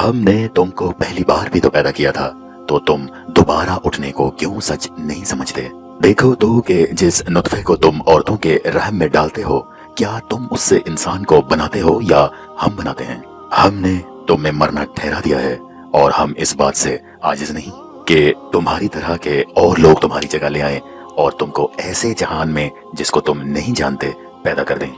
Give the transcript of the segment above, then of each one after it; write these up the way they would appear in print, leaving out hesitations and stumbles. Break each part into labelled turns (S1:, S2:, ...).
S1: हमने तुमको पहली बार भी तो पैदा किया था, तो तुम दोबारा उठने को क्यों सच नहीं समझते? देखो तो कि जिस नुत्फे को तुम औरतों के रहम में डालते हो, क्या तुम उससे इंसान को बनाते हो या हम बनाते हैं? हमने तुम्हें मरना ठहरा दिया है और हम इस बात से आजिज नहीं कि तुम्हारी तरह के और लोग तुम्हारी जगह ले आए और तुमको ऐसे जहान में जिसको तुम नहीं जानते पैदा कर दें।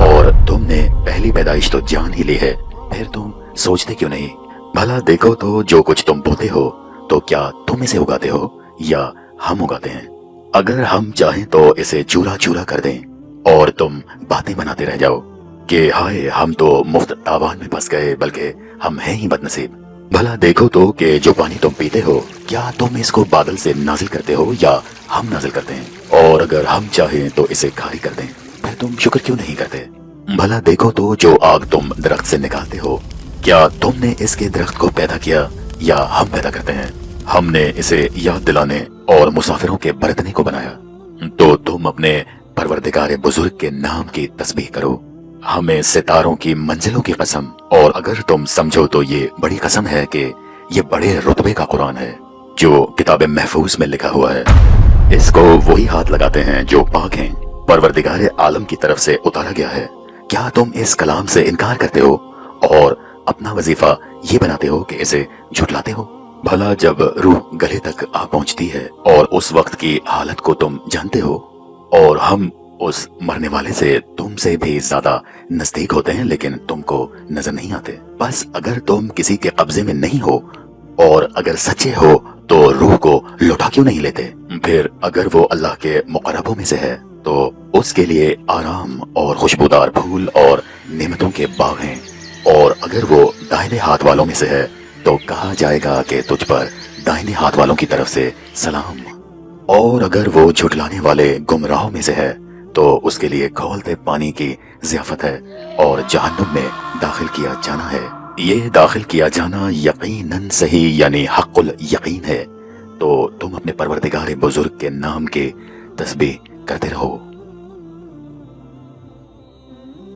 S1: और तुमने पहली पैदाइश तो जान ही ली है, फिर तुम सोचते क्यों नहीं? भला देखो तो जो कुछ तुम बोते हो तो क्या तुम इसे उगाते हो या हम उगाते हैं? अगर हम चाहें तो इसे चूरा चूरा कर दें और तुम बातें बनाते रह जाओ कि हाय हम तो मुफ्त तावान में फंस गए, बल्कि हम हैं ही बदनसीब। भला देखो तो कि जो पानी तुम पीते हो, क्या तुम इसको बादल से नाजिल करते हो या हम नाजिल करते हैं? और अगर हम चाहें तो इसे खाली कर दें, फिर तुम शुक्र क्यों नहीं करते? भला देखो तो जो आग तुम दरख्त से निकालते हो, क्या तुमने इसके दरख्त को पैदा किया या हम पैदा करते हैं? हमने इसे याद दिलाने और मुसाफिरों के बरतने को बनाया, तो तुम अपने परवरदिगार बुजुर्ग के नाम की तस्बीह करो। हमें सितारों की मंजिलों की कसम, और अगर तुम समझो तो ये बड़ी कसम है कि ये बड़े रुतबे का कुरान है जो किताब महफूज में लिखा हुआ है। इसको वही हाथ लगाते हैं जो पाक हैं, परवरदिगार आलम की तरफ से उतारा गया है। क्या तुम इस कलाम से इनकार करते हो और अपना वजीफा ये बनाते हो कि इसे झुटलाते हो? भला जब रूह गले तक आ पहुंचती है और उस वक्त की हालत को तुम जानते हो, और हम उस मरने वाले से तुमसे भी ज्यादा नजदीक होते हैं लेकिन तुमको नजर नहीं आते। बस अगर तुम किसी के कब्जे में नहीं हो और अगर सच्चे हो तो रूह को लौटा क्यों नहीं लेते? फिर अगर वो अल्लाह के मुकर्रबों में से है तो उसके लिए आराम और खुशबूदार फूल और नेमतों के बाग हैं, और अगर वो दाहिने हाथ वालों में से है तो कहा जाएगा कि तुझ पर दाहिने हाथ वालों की तरफ से सलाम। और अगर वो झुटलाने वाले गुमराहों में से है तो उसके लिए खौलते पानी की ज़ियाफत है और जहन्नुम में दाखिल किया जाना है। ये दाखिल किया जाना यकीनन सही यानी हक़ुल यकीन है। तो तुम अपने परवरदिगार बुजुर्ग के नाम की तस्बीह करते रहो।